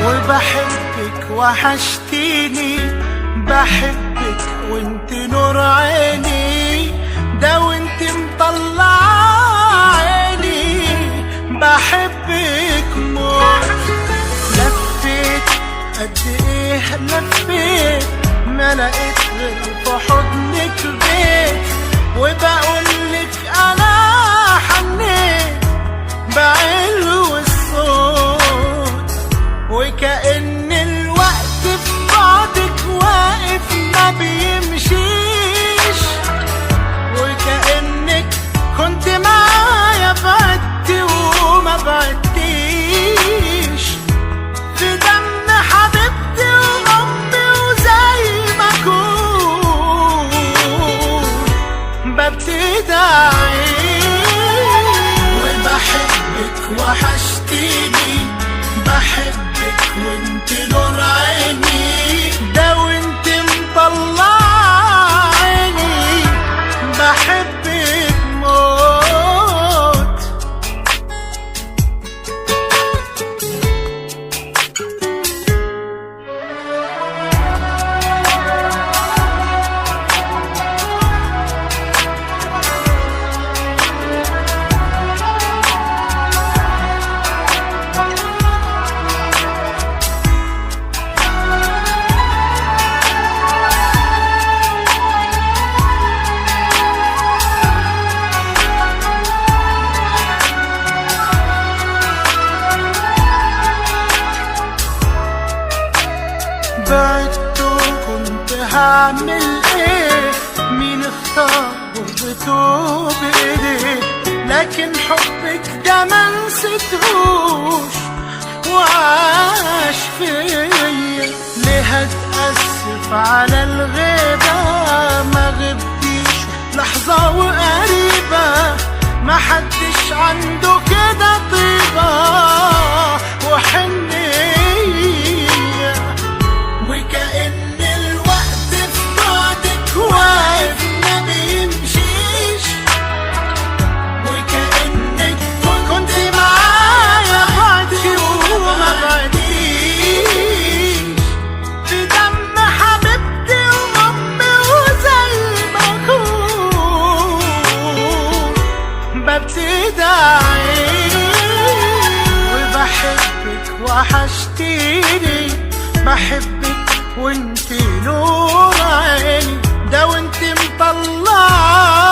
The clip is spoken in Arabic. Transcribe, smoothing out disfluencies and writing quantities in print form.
وبحبك وحشتيني، بحبك وانت نور عيني، ده وانت مطلع عيني، بحبك موت. لفيت قد ايه لفيت، ما لقيت غير في حضنك بيت، وبقولك انا حنيت بعلو الصوت، وكأن الوقت في بعدك واقف ما بيمشيش، وكأنك كنت معايا بعدتي وما بعدتيش، في دم حبيبتي وأمي وزي ما أكون ببتدي أعيش. وبحبك وحشتيني، بحبك وانت نور عيني، ده وانت مطلع عيني، بحبك موت. بعدت وكنت هعمل ايه، مين اختار غربته بايديه، لكن حبك ده ما نسيتهوش وعاش فيا. ليه هتأسف على الغيبة، ما غبتيش لحظة وقريبة، ما حدش عنده كده طيبة وحنية، وكأن الوقت في بعدك واقف ما بيمشيش، وكأنك كنت معايا بعدي وما بعديش، في دم حبيبتي وأمي وزي ما أكون ببتدي أعيش. وبحبك وحشتيني، بحبك وانت نور عيني، ده وانت مطلع